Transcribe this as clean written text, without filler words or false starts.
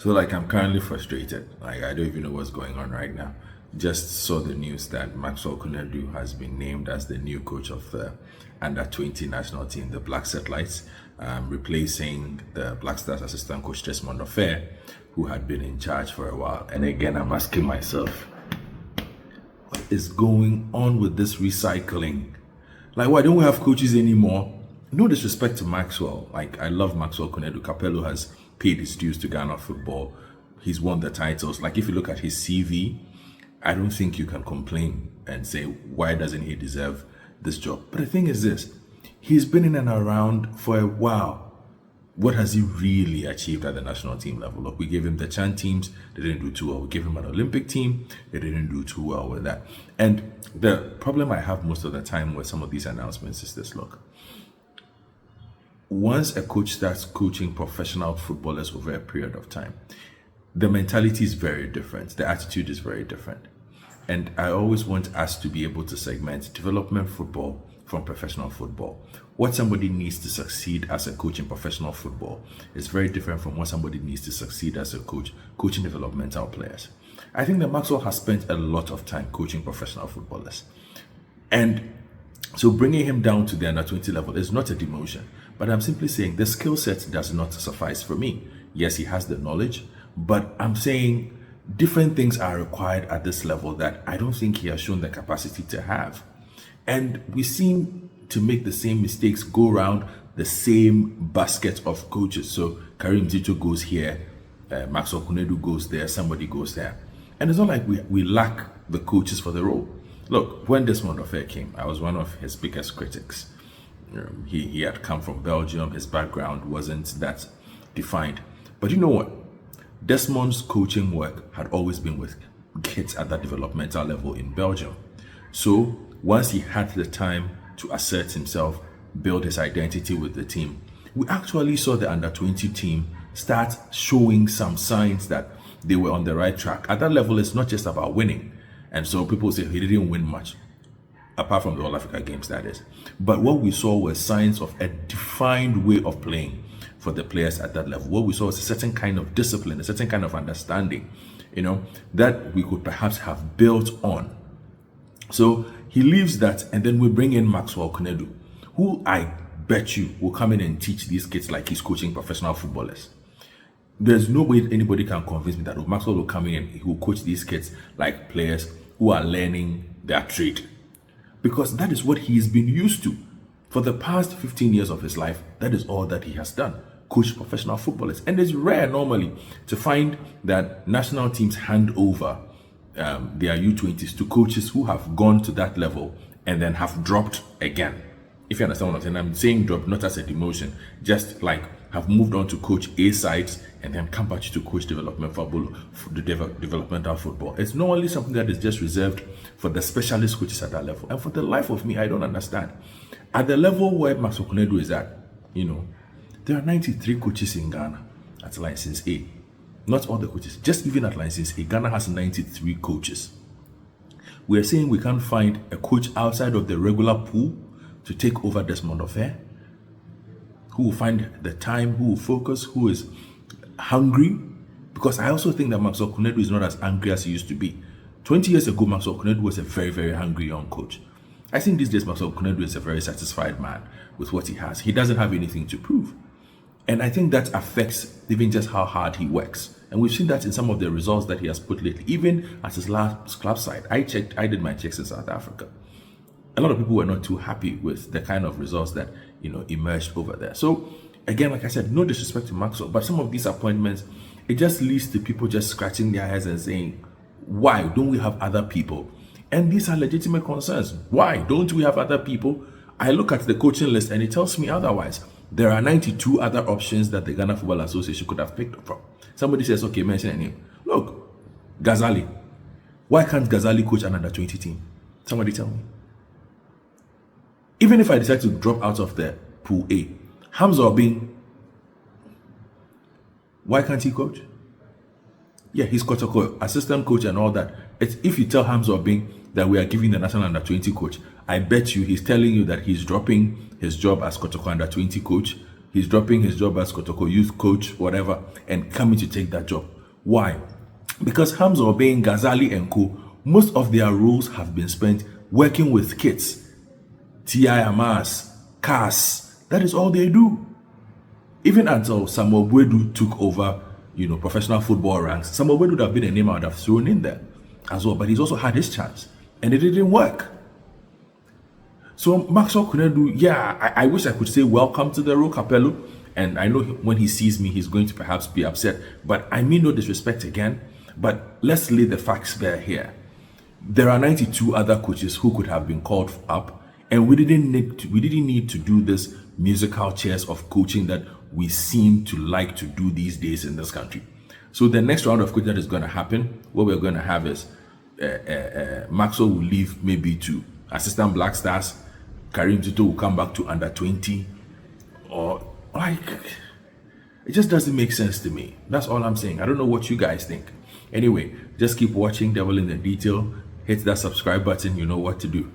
So like I'm currently frustrated. Like I don't even know what's going on right now. Just saw the news that Maxwell Konadu has been named as the new coach of the under 20 national team, the Black Satellites, replacing the Black Stars assistant coach Desmond Offei, who had been in charge for a while. And again, I'm asking myself, what is going on with this recycling? Like, why don't we have coaches anymore? No disrespect to Maxwell. Like, I love Maxwell Konadu. Capello has paid his dues to Ghana football. He's won the titles. Like, if you look at his CV, I don't think you can complain and say, why doesn't he deserve this job? But the thing is this, he's been in and around for a while. What has he really achieved at the national team level? Look, we gave him the Chan teams, they didn't do too well. We gave him an Olympic team, they didn't do too well with that. And the problem I have most of the time with some of these announcements is this, look, once a coach starts coaching professional footballers over a period of time, the mentality is very different. The attitude is very different. And I always want us to be able to segment development football from professional football. What somebody needs to succeed as a coach in professional football is very different from what somebody needs to succeed as a coach coaching developmental players. I think that Maxwell has spent a lot of time coaching professional footballers. And so bringing him down to the under 20 level is not a demotion, but I'm simply saying the skill set does not suffice for me. Yes, he has the knowledge, but I'm saying different things are required at this level that I don't think he has shown the capacity to have. And we seem to make the same mistakes, go around the same basket of coaches. So Karim Zito goes here, Maxwell Konadu goes there, somebody goes there. And it's not like we lack the coaches for the role. Look, when Desmond Offei came, I was one of his biggest critics. He had come from Belgium, his background wasn't that defined. But you know what? Desmond's coaching work had always been with kids at that developmental level in Belgium. So once he had the time to assert himself, build his identity with the team, we actually saw the under 20 team start showing some signs that they were on the right track. At that level, it's not just about winning. And so people say he didn't win much, apart from the All Africa games, that is. But what we saw were signs of a defined way of playing for the players at that level. What we saw was a certain kind of discipline, a certain kind of understanding, that we could perhaps have built on. So he leaves that, and then we bring in Maxwell Konadu, who I bet you will come in and teach these kids like he's coaching professional footballers. There's no way anybody can convince me that Maxwell will come in and he will coach these kids like players who are learning their trade. Because that is what he's been used to. For the past 15 years of his life, that is all that he has done. Coach professional footballers. And it's rare normally to find that national teams hand over their U20s to coaches who have gone to that level and then have dropped again. If you understand what I'm saying drop not as a demotion, just like have moved on to coach A sides and then come back to coach developmental football. It's normally something that is just reserved for the specialist coaches at that level. And for the life of me, I don't understand. At the level where Maxwell Konadu is at, there are 93 coaches in Ghana at license A. Not all the coaches, just even at license A, Ghana has 93 coaches. We're saying we can't find a coach outside of the regular pool to take over Desmond Offei, who will find the time, who will focus, who is hungry. Because I also think that Maxwell Konadu is not as angry as he used to be. 20 years ago, Maxwell Konadu was a very, very hungry young coach. I think these days Maxwell Konadu is a very satisfied man with what he has. He doesn't have anything to prove. And I think that affects even just how hard he works. And we've seen that in some of the results that he has put lately, even at his last club side. I did my checks in South Africa. A lot of people were not too happy with the kind of results that, emerged over there. So again, like I said, no disrespect to Maxwell, but some of these appointments, it just leads to people just scratching their heads and saying, why don't we have other people? And these are legitimate concerns. Why don't we have other people? I look at the coaching list and it tells me otherwise. There are 92 other options that the Ghana Football Association could have picked from. Somebody says, okay, mention a name. Look, Ghazali. Why can't Ghazali coach an under 20 team? Somebody tell me. Even if I decide to drop out of the pool A, Hamza Obing, why can't he coach? Yeah, he's Kotoko, assistant coach and all that. If you tell Hamza Obing that we are giving the national under 20 coach, I bet you he's telling you that he's dropping his job as Kotoko under 20 coach He's dropping his job as Kotoko youth coach, whatever, and coming to take that job. Why? Because Hamza Obeng, Ghazali, and co, most of their roles have been spent working with kids. T.I. Amas, CAS, that is all they do. Even until Samuel Bwedu took over, professional football ranks, Samuel Bwedu would have been a name I would have thrown in there as well, but he's also had his chance, and it didn't work. So Maxwell Konadu, yeah, I wish I could say welcome to the Ro Capello, and I know when he sees me, he's going to perhaps be upset, but I mean no disrespect again, but let's lay the facts bare here. There are 92 other coaches who could have been called up, and we didn't need to do this musical chairs of coaching that we seem to like to do these days in this country. So the next round of coaching that is going to happen, what we're going to have is Maxwell will leave maybe to assistant Black Stars, Karim Tito will come back to under 20, or like, it just doesn't make sense to me. That's all I'm saying. I don't know what you guys think. Anyway, just keep watching Devil in the Detail. Hit that subscribe button. You know what to do.